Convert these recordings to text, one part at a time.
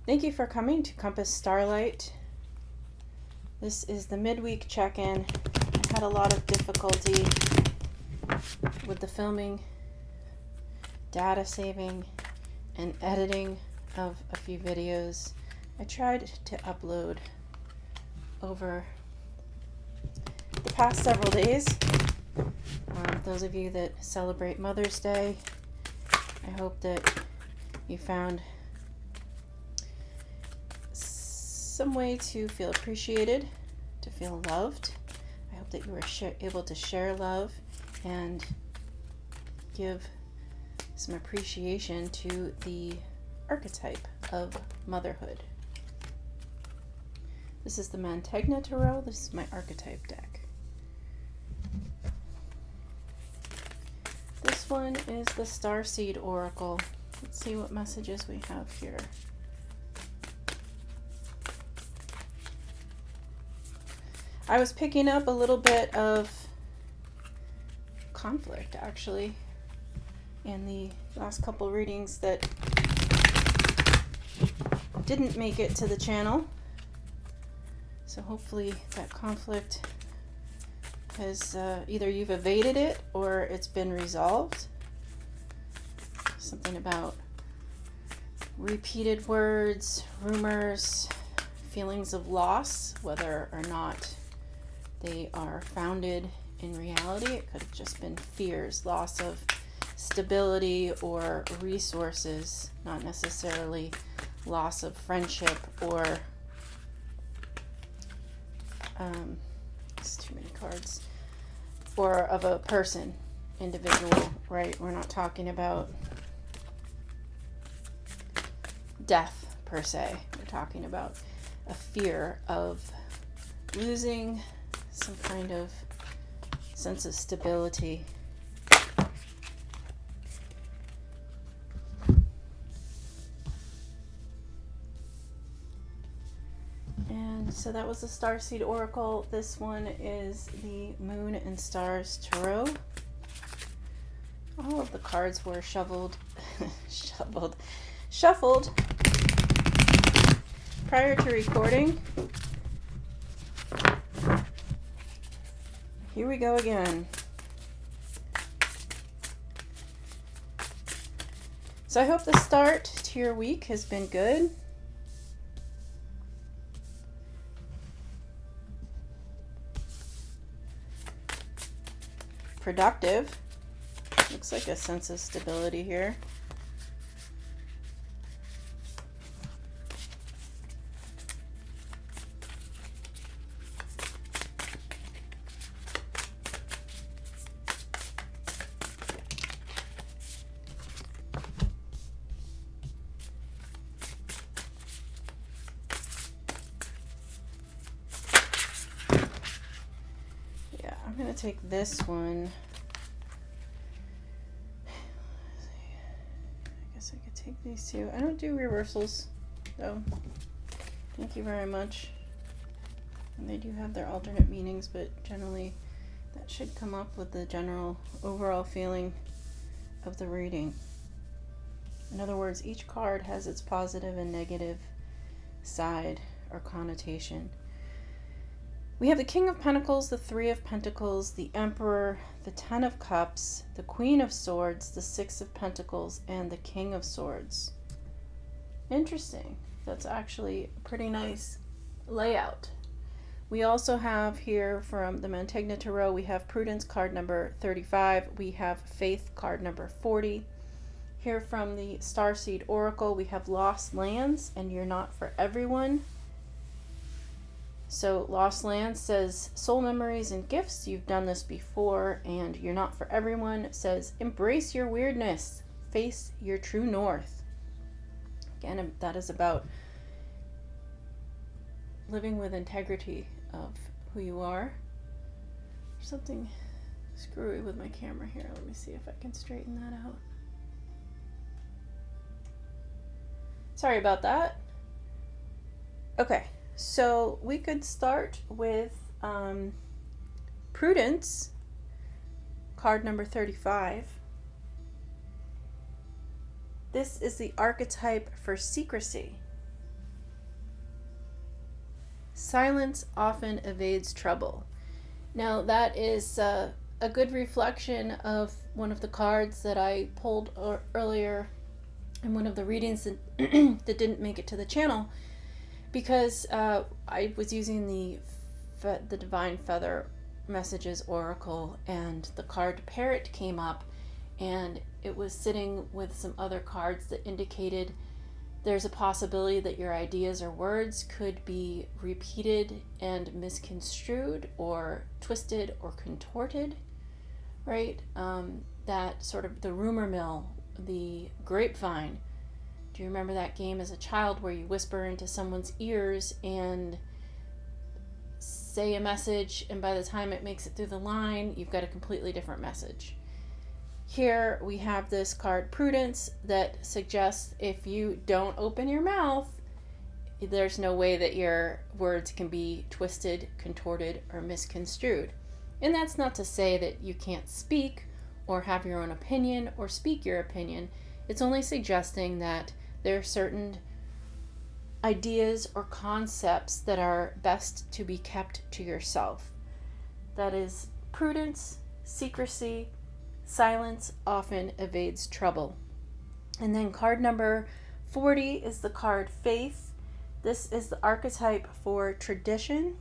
Thank you for coming to Compass Starlight. This is the midweek check-in. I had a lot of difficulty with the filming, data saving, and editing of a few videos. I tried to upload over the past several days. Those of you that celebrate Mother's Day, I hope that you found some way to feel appreciated, to feel loved. I hope that you were able to share love and give some appreciation to the archetype of motherhood. This is the Mantegna Tarot. This is my archetype deck. This one is the Starseed Oracle. Let's see what messages we have here. I was picking up a little bit of conflict, actually, in the last couple readings that didn't make it to the channel. So hopefully that conflict has either you've evaded it or it's been resolved. Something about repeated words, rumors, feelings of loss, whether or not they are founded in reality. It could have just been fears, loss of stability or resources, not necessarily loss of friendship or it's too many cards, or of a person, individual, right? We're not talking about death per se. We're talking about a fear of losing some kind of sense of stability. And so that was the Starseed Oracle. This one is the Moon and Stars Tarot. All of the cards were shuffled prior to recording. Here we go again. So I hope the start to your week has been good. Productive. Looks like a sense of stability here. I'm going to take this one. I guess I could take these two. I don't do reversals, though. Thank you very much. And they do have their alternate meanings, but generally that should come up with the general overall feeling of the reading. In other words, each card has its positive and negative side or connotation. We have the King of Pentacles, the Three of Pentacles, the Emperor, the Ten of Cups, the Queen of Swords, the Six of Pentacles, and the King of Swords. Interesting. That's actually a pretty nice layout. We also have here from the Mantegna Tarot, we have Prudence card number 35. We have Faith card number 40. Here from the Starseed Oracle, we have Lost Lands and You're Not for Everyone. So Lost Lands says soul memories and gifts. You've done this before. And You're Not for Everyone says embrace your weirdness. Face your true north. Again, that is about living with integrity of who you are. There's something screwy with my camera here. Let me see if I can straighten that out. Sorry about that. Okay. So we could start with Prudence, card number 35. This is the archetype for secrecy. Silence often evades trouble. Now, that is a good reflection of one of the cards that I pulled earlier in one of the readings that, that didn't make it to the channel, because I was using the Divine Feather Messages Oracle, and the card Parrot came up, and it was sitting with some other cards that indicated there's a possibility that your ideas or words could be repeated and misconstrued or twisted or contorted, right? That sort of the rumor mill, the grapevine. Do you remember that game as a child where you whisper into someone's ears and say a message, and by the time it makes it through the line, you've got a completely different message? Here we have this card Prudence that suggests if you don't open your mouth, there's no way that your words can be twisted, contorted, or misconstrued. And that's not to say that you can't speak or have your own opinion or speak your opinion. It's only suggesting that there are certain ideas or concepts that are best to be kept to yourself. That is prudence, secrecy. Silence often evades trouble. And then card number 40 is the card Faith. This is the archetype for tradition.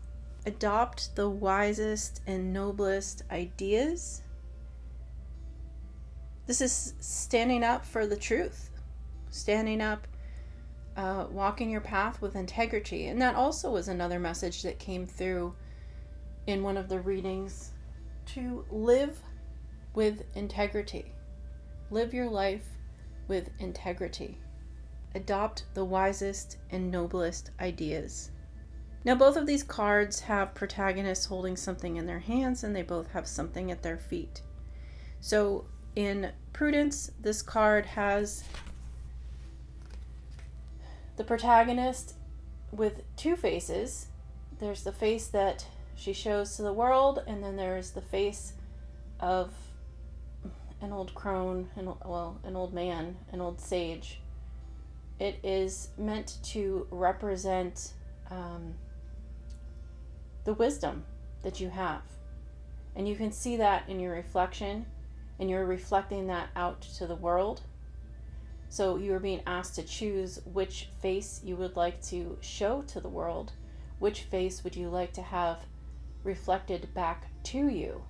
Adopt the wisest and noblest ideas. This is standing up for the truth. Standing up, walking your path with integrity. And that also was another message that came through in one of the readings, to live with integrity. Live your life with integrity. Adopt the wisest and noblest ideas. Now, both of these cards have protagonists holding something in their hands, and they both have something at their feet. So in Prudence, this card has the protagonist with two faces. There's the face that she shows to the world, and then there's the face of an old crone, an old man, an old sage. It is meant to represent the wisdom that you have. And you can see that in your reflection, and you're reflecting that out to the world. So you are being asked to choose which face you would like to show to the world. Which face would you like to have reflected back to you?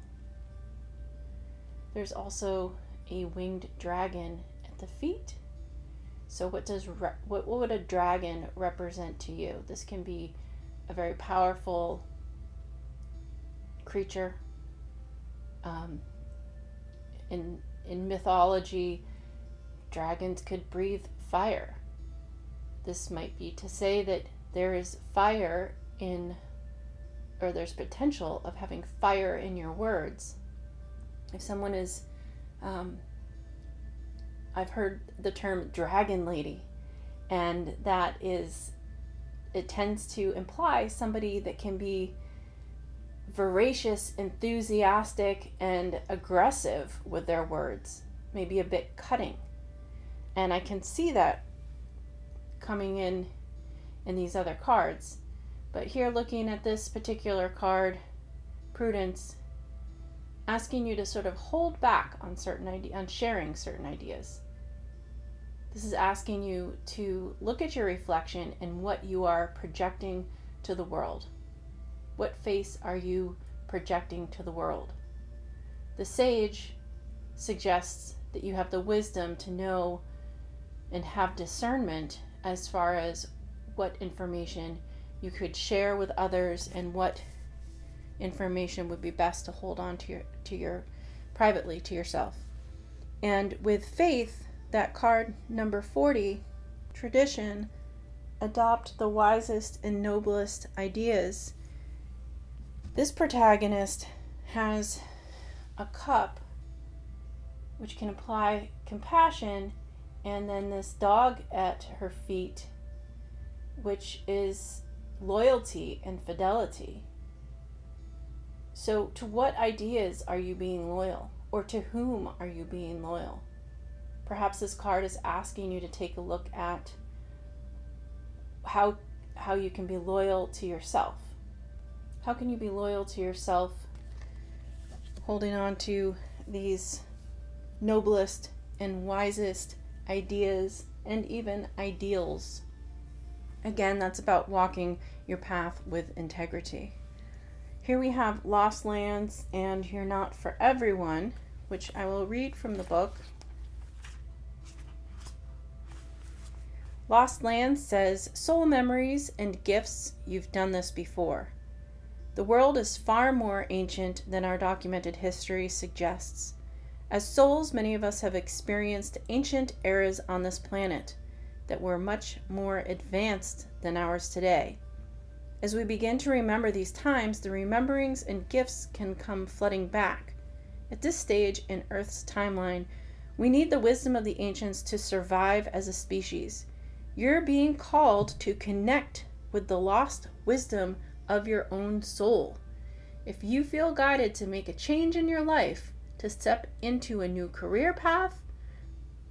There's also a winged dragon at the feet. So what would a dragon represent to you? This can be a very powerful creature. In mythology, dragons could breathe fire. This might be to say that there is fire or there's potential of having fire in your words. If someone is, I've heard the term dragon lady, and it tends to imply somebody that can be voracious, enthusiastic, and aggressive with their words, maybe a bit cutting. And I can see that coming in these other cards. But here, looking at this particular card, Prudence, asking you to sort of hold back on sharing certain ideas. This is asking you to look at your reflection and what you are projecting to the world. What face are you projecting to the world? The sage suggests that you have the wisdom to know and have discernment as far as what information you could share with others and what information would be best to hold on to your privately to yourself. And with Faith, that card number 40, tradition, adopt the wisest and noblest ideas. This protagonist has a cup, which can imply compassion, and then this dog at her feet, which is loyalty and fidelity. So to what ideas are you being loyal? Or to whom are you being loyal? Perhaps this card is asking you to take a look at how how you can be loyal to yourself. How can you be loyal to yourself holding on to these noblest and wisest ideas and even ideals? Again, that's about walking your path with integrity. Here we have Lost Lands and You're Not for Everyone, which I will read from the book. Lost Lands says, soul memories and gifts, you've done this before. The world is far more ancient than our documented history suggests. As souls, many of us have experienced ancient eras on this planet that were much more advanced than ours today. As we begin to remember these times, the rememberings and gifts can come flooding back. At this stage in Earth's timeline, we need the wisdom of the ancients to survive as a species. You're being called to connect with the lost wisdom of your own soul. If you feel guided to make a change in your life, to step into a new career path,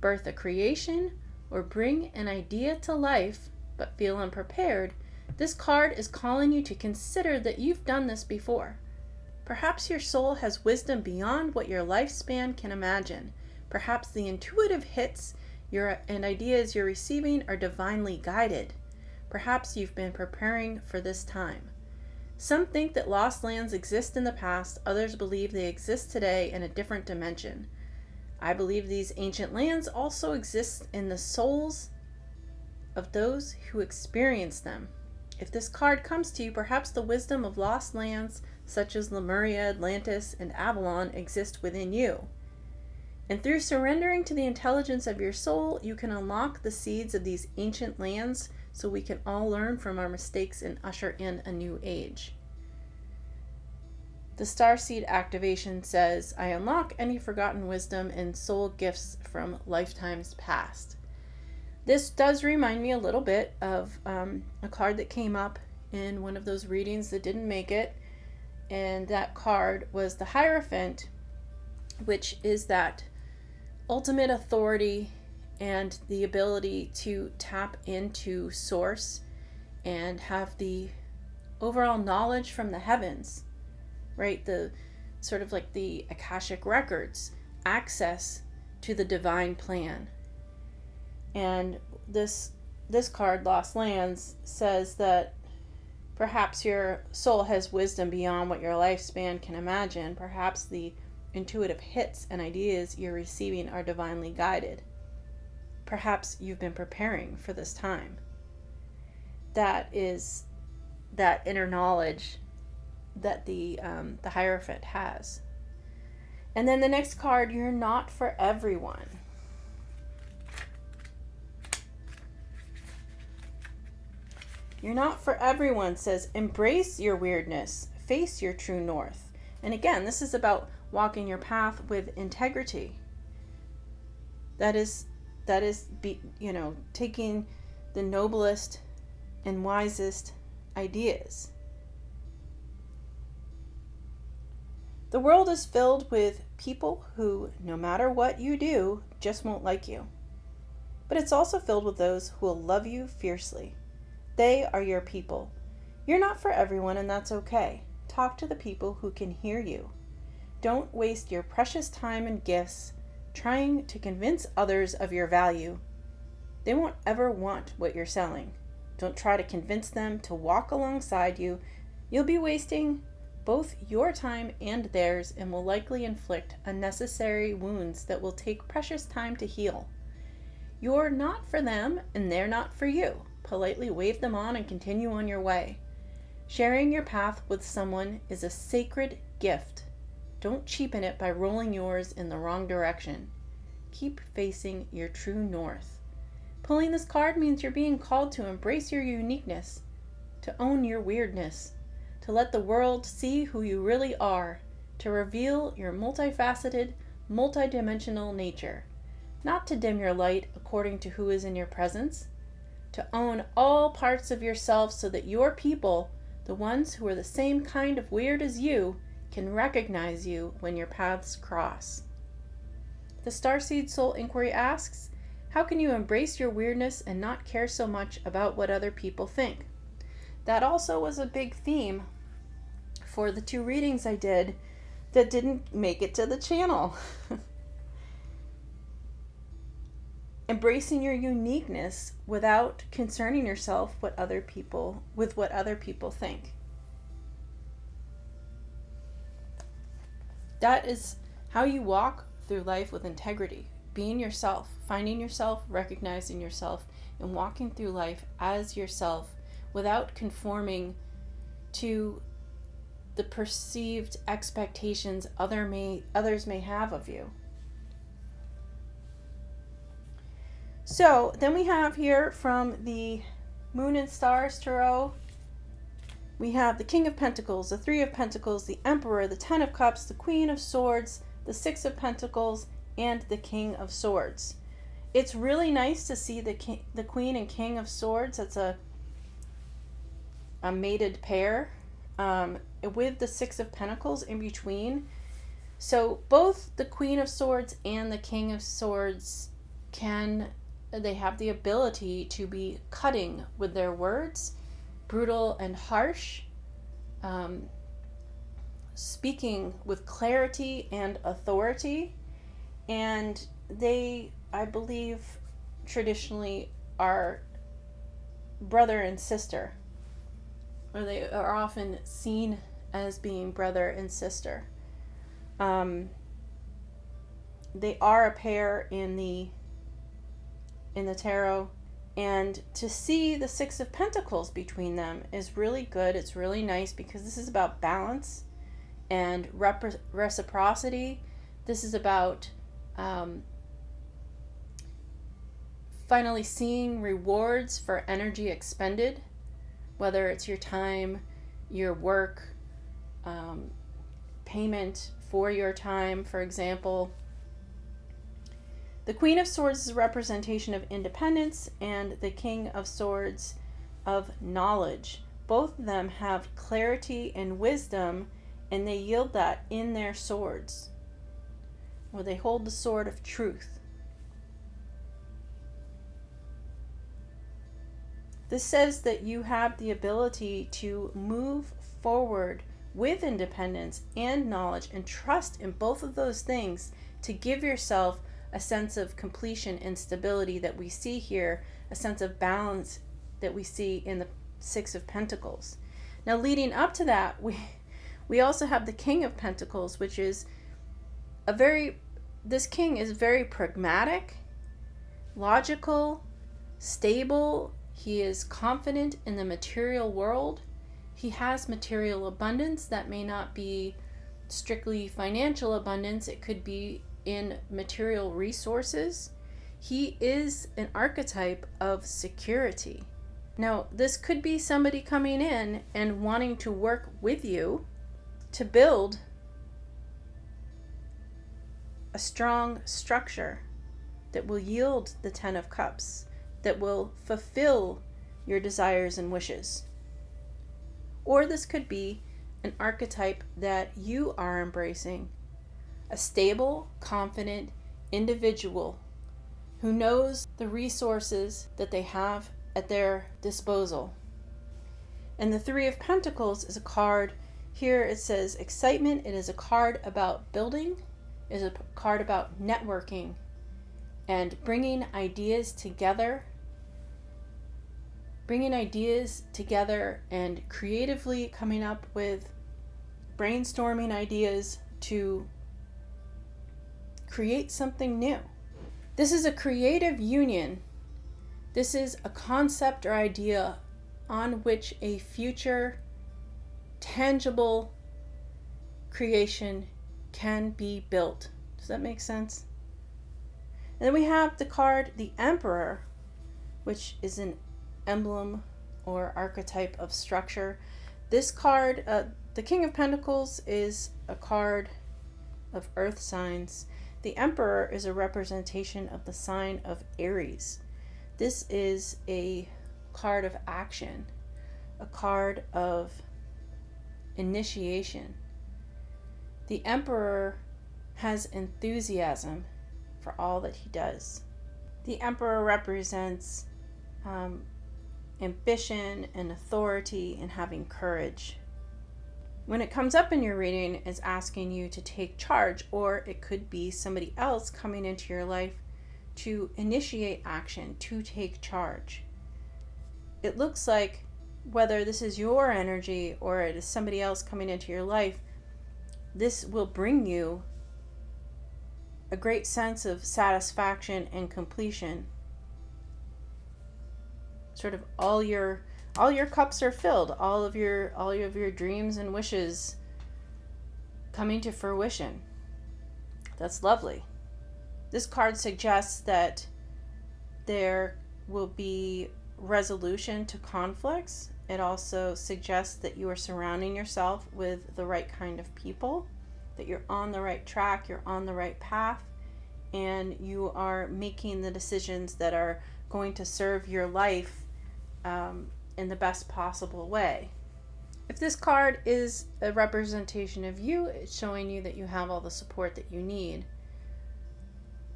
birth a creation, or bring an idea to life, but feel unprepared, this card is calling you to consider that you've done this before. Perhaps your soul has wisdom beyond what your lifespan can imagine. Perhaps the intuitive hits and ideas you're receiving are divinely guided. Perhaps you've been preparing for this time. Some think that lost lands exist in the past, others believe they exist today in a different dimension. I believe these ancient lands also exist in the souls of those who experience them. If this card comes to you, perhaps the wisdom of lost lands such as Lemuria, Atlantis, and Avalon exist within you. And through surrendering to the intelligence of your soul, you can unlock the seeds of these ancient lands so we can all learn from our mistakes and usher in a new age. The Starseed activation says, I unlock any forgotten wisdom and soul gifts from lifetimes past. This does remind me a little bit of a card that came up in one of those readings that didn't make it. And that card was the Hierophant, which is that ultimate authority and the ability to tap into source and have the overall knowledge from the heavens, right? The sort of like the Akashic records, access to the divine plan. And this card, Lost Lands, says that perhaps your soul has wisdom beyond what your lifespan can imagine. Perhaps the intuitive hits and ideas you're receiving are divinely guided. Perhaps you've been preparing for this time. That is that inner knowledge that the Hierophant has. And then the next card, You're Not for Everyone. You're Not for Everyone says, embrace your weirdness, face your true north. And again, this is about walking your path with integrity. That is taking the noblest and wisest ideas. The world is filled with people who, no matter what you do, just won't like you. But it's also filled with those who will love you fiercely. They are your people. You're not for everyone, and that's okay. Talk to the people who can hear you. Don't waste your precious time and gifts trying to convince others of your value. They won't ever want what you're selling. Don't try to convince them to walk alongside you. You'll be wasting both your time and theirs and will likely inflict unnecessary wounds that will take precious time to heal. You're not for them and they're not for you. Politely wave them on and continue on your way. Sharing your path with someone is a sacred gift. Don't cheapen it by rolling yours in the wrong direction. Keep facing your true north. Pulling this card means you're being called to embrace your uniqueness, to own your weirdness, to let the world see who you really are, to reveal your multifaceted, multidimensional nature, not to dim your light according to who is in your presence, to own all parts of yourself so that your people, the ones who are the same kind of weird as you, can recognize you when your paths cross. The Starseed Soul Inquiry asks, how can you embrace your weirdness and not care so much about what other people think? That also was a big theme for the 2 readings I did that didn't make it to the channel. Embracing your uniqueness without concerning yourself with what other people think. That is how you walk through life with integrity. Being yourself, finding yourself, recognizing yourself, and walking through life as yourself without conforming to the perceived expectations others may have of you. So then we have here from the Moon and Stars Tarot, we have the King of Pentacles, the 3 of Pentacles, the Emperor, the 10 of Cups, the Queen of Swords, the 6 of Pentacles, and the King of Swords. It's really nice to see the Queen and King of Swords. That's a mated pair with the 6 of Pentacles in between. So both the Queen of Swords and the King of Swords they have the ability to be cutting with their words, brutal and harsh, speaking with clarity and authority, and they, I believe, traditionally are brother and sister, or they are often seen as being brother and sister. They are a pair in the tarot, and to see the 6 of Pentacles between them is really good. It's really nice because this is about balance and reciprocity. This is about finally seeing rewards for energy expended, whether it's your time, your work, payment for your time, for example. The Queen of Swords is a representation of independence, and the King of Swords of knowledge. Both of them have clarity and wisdom, and they yield that in their swords, where they hold the sword of truth. This says that you have the ability to move forward with independence and knowledge and trust in both of those things to give yourself a sense of completion and stability that we see here, a sense of balance that we see in the 6 of Pentacles. Now, leading up to that, we also have the King of Pentacles, which is this king is very pragmatic, logical, stable. He is confident in the material world. He has material abundance that may not be strictly financial abundance. It could be in material resources. He is an archetype of security. Now, this could be somebody coming in and wanting to work with you to build a strong structure that will yield the 10 of Cups, that will fulfill your desires and wishes. Or this could be an archetype that you are embracing, a stable, confident individual who knows the resources that they have at their disposal. And the 3 of Pentacles is a card. Here it says excitement. It is a card about building. It is a card about networking and bringing ideas together and creatively coming up with brainstorming ideas to create something new. This is a creative union. This is a concept or idea on which a future tangible creation can be built. Does that make sense? And then we have the card, the Emperor, which is an emblem or archetype of structure. This card, the King of Pentacles, is a card of earth signs. The Emperor is a representation of the sign of Aries. This is a card of action, a card of initiation. The Emperor has enthusiasm for all that he does. The Emperor represents ambition and authority and having courage. When it comes up in your reading, it's asking you to take charge, or it could be somebody else coming into your life to initiate action, to take charge. It looks like whether this is your energy or it is somebody else coming into your life, this will bring you a great sense of satisfaction and completion. Sort of all your cups are filled, all of your dreams and wishes coming to fruition. That's lovely. This card suggests that there will be resolution to conflicts. It also suggests that you are surrounding yourself with the right kind of people, that you're on the right track, you're on the right path, and you are making the decisions that are going to serve your life in the best possible way. If this card is a representation of you, it's showing you that you have all the support that you need.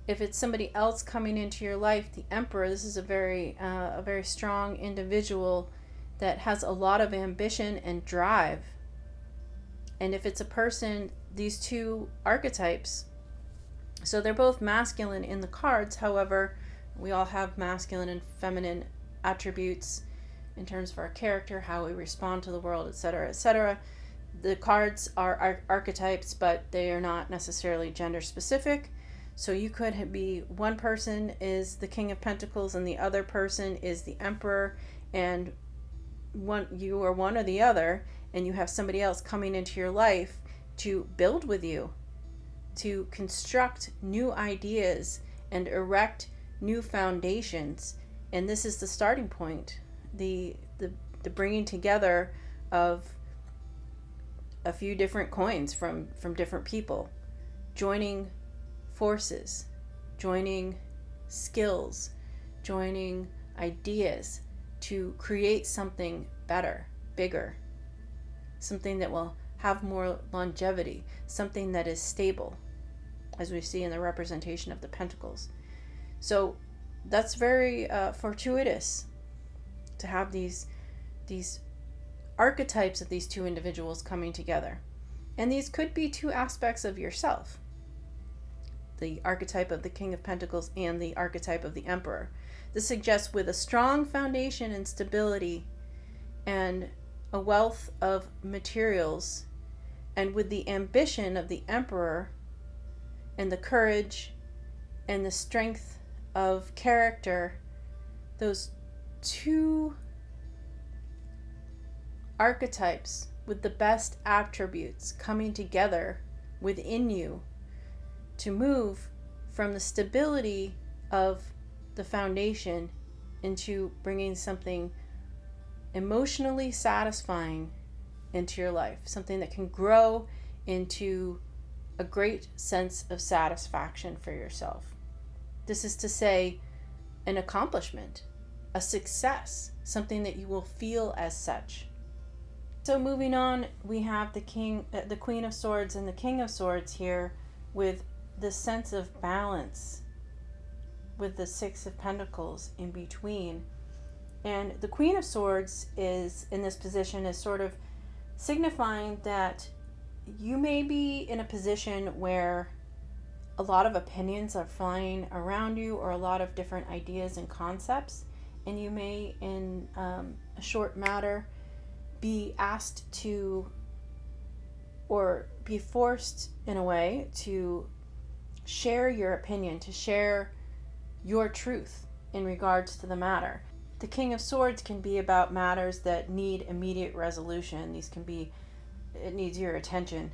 If it's somebody else coming into your life, the Emperor, this is a very strong individual that has a lot of ambition and drive. And if it's a person, these two archetypes, so they're both masculine in the cards. However, we all have masculine and feminine attributes in terms of our character, how we respond to the world, etc., etc. The cards are archetypes, but they are not necessarily gender specific. So you could be, one person is the King of Pentacles and the other person is the Emperor, and you are one or the other, and you have somebody else coming into your life to build with you, to construct new ideas and erect new foundations. And this is the starting point, the bringing together of a few different coins from different people, joining forces, joining skills, joining ideas to create something better, bigger, something that will have more longevity, something that is stable, as we see in the representation of the Pentacles. So that's very fortuitous to have these archetypes of these two individuals coming together. And these could be two aspects of yourself, the archetype of the King of Pentacles and the archetype of the Emperor. This suggests with a strong foundation and stability and a wealth of materials, and with the ambition of the Emperor and the courage and the strength of character, those two archetypes with the best attributes coming together within you to move from the stability of the foundation into bringing something emotionally satisfying into your life, something that can grow into a great sense of satisfaction for yourself. This is to say, an accomplishment, a success, something that you will feel as such. So moving on, we have the Queen of Swords and the King of Swords here, with the sense of balance, with the Six of Pentacles in between. And the Queen of Swords is in this position is sort of signifying that you may be in a position where a lot of opinions are flying around you, or a lot of different ideas and concepts, and you may in a short matter be asked to, or be forced in a way to share your opinion, to share your truth in regards to the matter. The King of Swords can be about matters that need immediate resolution. These can be, it needs your attention.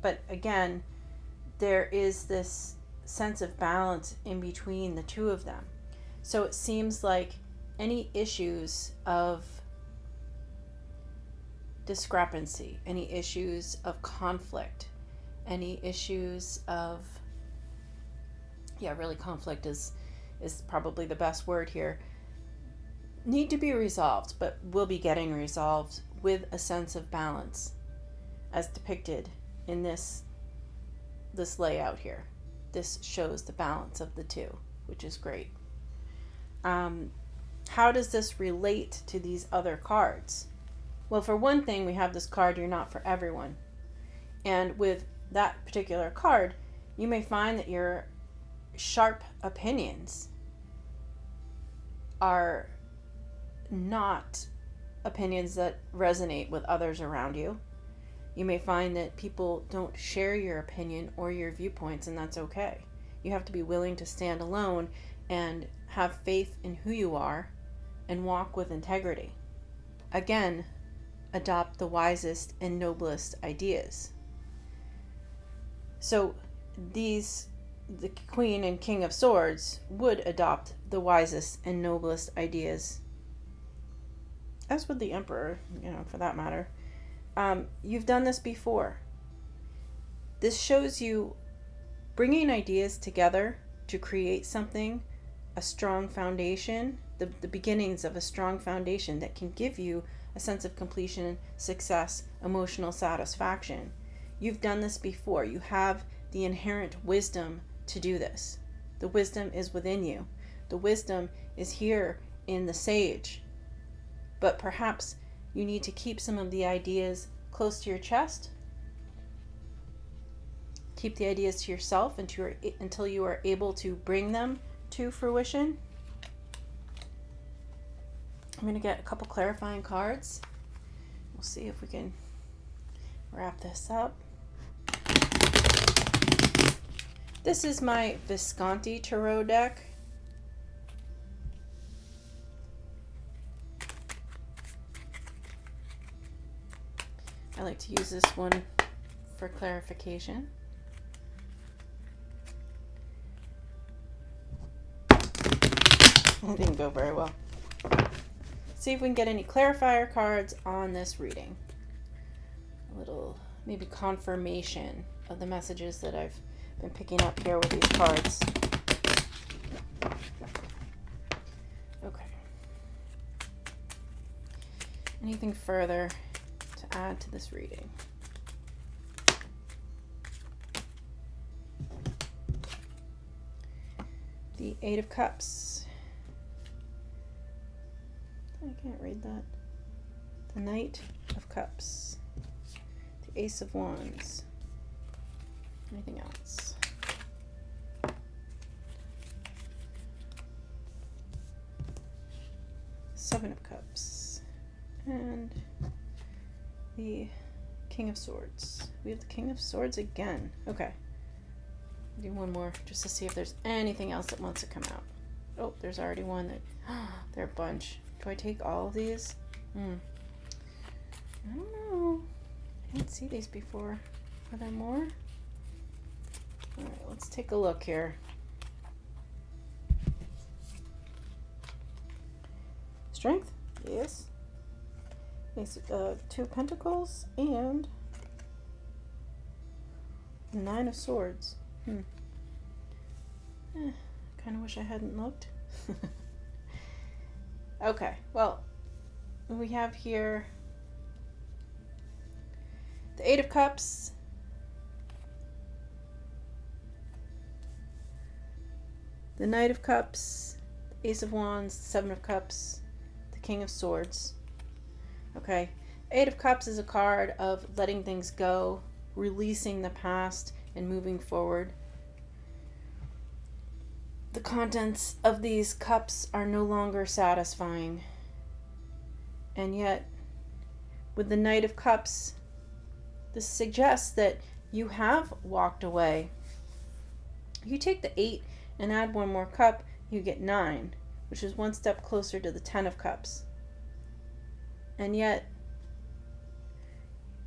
But again, there is this sense of balance in between the two of them. So it seems like any issues of discrepancy, any issues of conflict, any issues of, really conflict is probably the best word here, need to be resolved, but will be getting resolved with a sense of balance, as depicted in this layout here. This shows the balance of the two, which is great. How does this relate to these other cards? Well, for one thing, we have this card, you're not for everyone. And with that particular card, you may find that your sharp opinions are not opinions that resonate with others around you. You may find that people don't share your opinion or your viewpoints, and that's okay. You have to be willing to stand alone and have faith in who you are and walk with integrity. Again, adopt the wisest and noblest ideas. So the Queen and King of Swords would adopt the wisest and noblest ideas, as would the Emperor, for that matter. You've done this before. This shows you bringing ideas together to create something, a strong foundation, the beginnings of a strong foundation that can give you a sense of completion, success, emotional satisfaction. You've done this before. You have the inherent wisdom to do this. The wisdom is within you. The wisdom is here in the sage. But perhaps you need to keep some of the ideas close to your chest. Keep the ideas to yourself until you are able to bring them to fruition. I'm going to get a couple clarifying cards. We'll see if we can wrap this up. This is my Visconti Tarot deck. I like to use this one for clarification. It didn't go very well. See if we can get any clarifier cards on this reading. A little, maybe confirmation of the messages that I've been picking up here with these cards. Okay. Anything further to add to this reading? The Eight of Cups. I can't read that. The Knight of Cups. The Ace of Wands. Anything else? Seven of Cups. And the King of Swords. We have the King of Swords again. Okay. Do one more just to see if there's anything else that wants to come out. Oh, there's already one that... There are a bunch. Do I take all of these? I don't know. I didn't see these before. Are there more? Alright, let's take a look here. Strength? Yes. Two of Pentacles and Nine of Swords. Kind of wish I hadn't looked. Okay, well, we have here the Eight of Cups, the Knight of Cups, the Ace of Wands, Seven of Cups, the King of Swords. Okay, Eight of Cups is a card of letting things go, releasing the past, and moving forward. The contents of these cups are no longer satisfying. And yet, with the Knight of Cups, this suggests that you have walked away. You take the 8 and add one more cup, you get 9, which is one step closer to the 10 of Cups. And yet,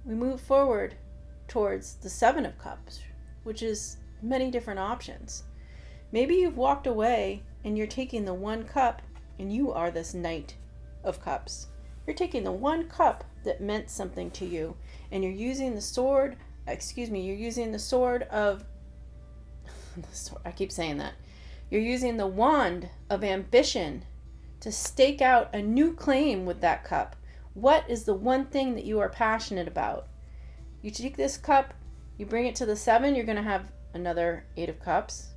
we move forward towards the 7 of Cups, which is many different options. Maybe you've walked away and you're taking the one cup and you are this Knight of Cups. You're taking the one cup that meant something to you and you're using the sword, you're using the sword of, I keep saying that. You're using the wand of ambition to stake out a new claim with that cup. What is the one thing that you are passionate about? You take this cup, you bring it to the 7, you're going to have another 8 of Cups.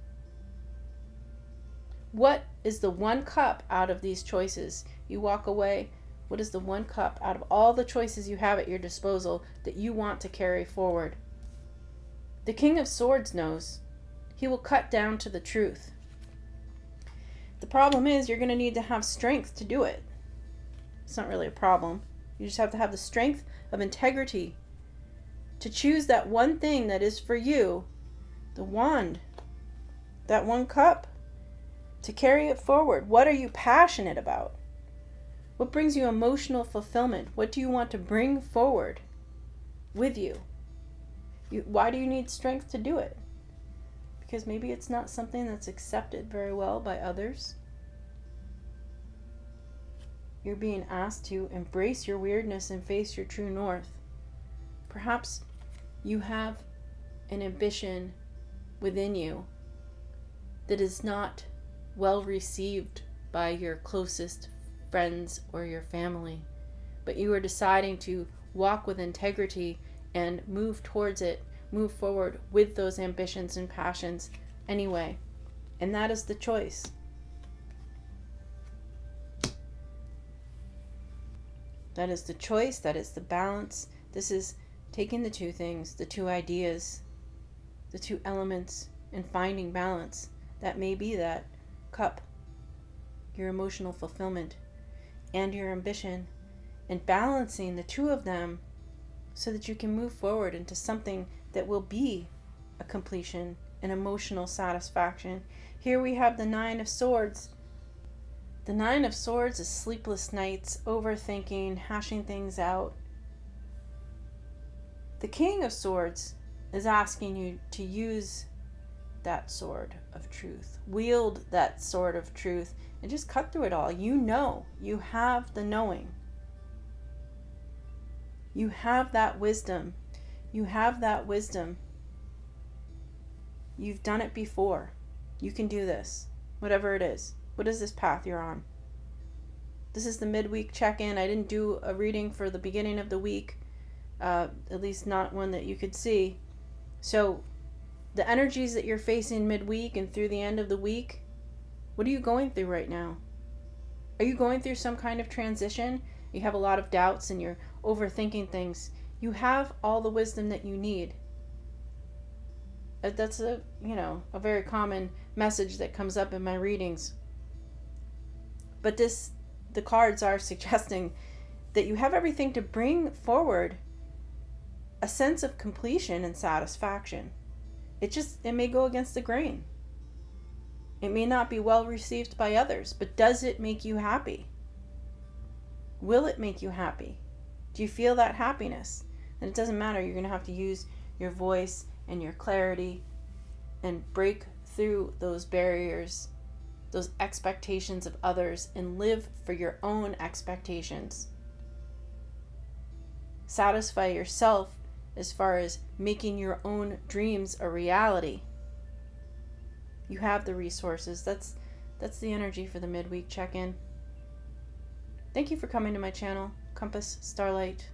What is the one cup out of these choices? You walk away. What is the one cup out of all the choices you have at your disposal that you want to carry forward? The King of Swords knows. He will cut down to the truth. The problem is you're going to need to have strength to do it. It's not really a problem. You just have to have the strength of integrity to choose that one thing that is for you, the wand, that one cup, to carry it forward. What are you passionate about? What brings you emotional fulfillment? What do you want to bring forward with you? Why do you need strength to do it? Because maybe it's not something that's accepted very well by others. You're being asked to embrace your weirdness and face your true north. Perhaps you have an ambition within you that is not well received by your closest friends or your family, but you are deciding to walk with integrity and move towards it, move forward with those ambitions and passions anyway. And that is the choice. That is the choice. That is the balance. This is taking the two things, the two ideas, the two elements, and finding balance. That may be that cup, your emotional fulfillment and your ambition, and balancing the two of them so that you can move forward into something that will be a completion, an emotional satisfaction. Here we have the Nine of Swords. The Nine of Swords is sleepless nights, overthinking, hashing things out. The King of Swords is asking you to use that sword of truth. Wield that sword of truth and just cut through it all. You know, you have the knowing. You have that wisdom. You have that wisdom. You've done it before. You can do this, whatever it is. What is this path you're on? This is the midweek check-in. I didn't do a reading for the beginning of the week, at least not one that you could see. So the energies that you're facing midweek and through the end of the week, what are you going through right now? Are you going through some kind of transition? You have a lot of doubts and you're overthinking things. You have all the wisdom that you need. That's a very common message that comes up in my readings. But the cards are suggesting that you have everything to bring forward a sense of completion and satisfaction. It may go against the grain. It may not be well received by others, but does it make you happy? Will it make you happy? Do you feel that happiness? And it doesn't matter. You're going to have to use your voice and your clarity and break through those barriers, those expectations of others, and live for your own expectations. Satisfy yourself as far as making your own dreams a reality. You have the resources. That's the energy for the midweek check-in. Thank you for coming to my channel, Compass Starlight.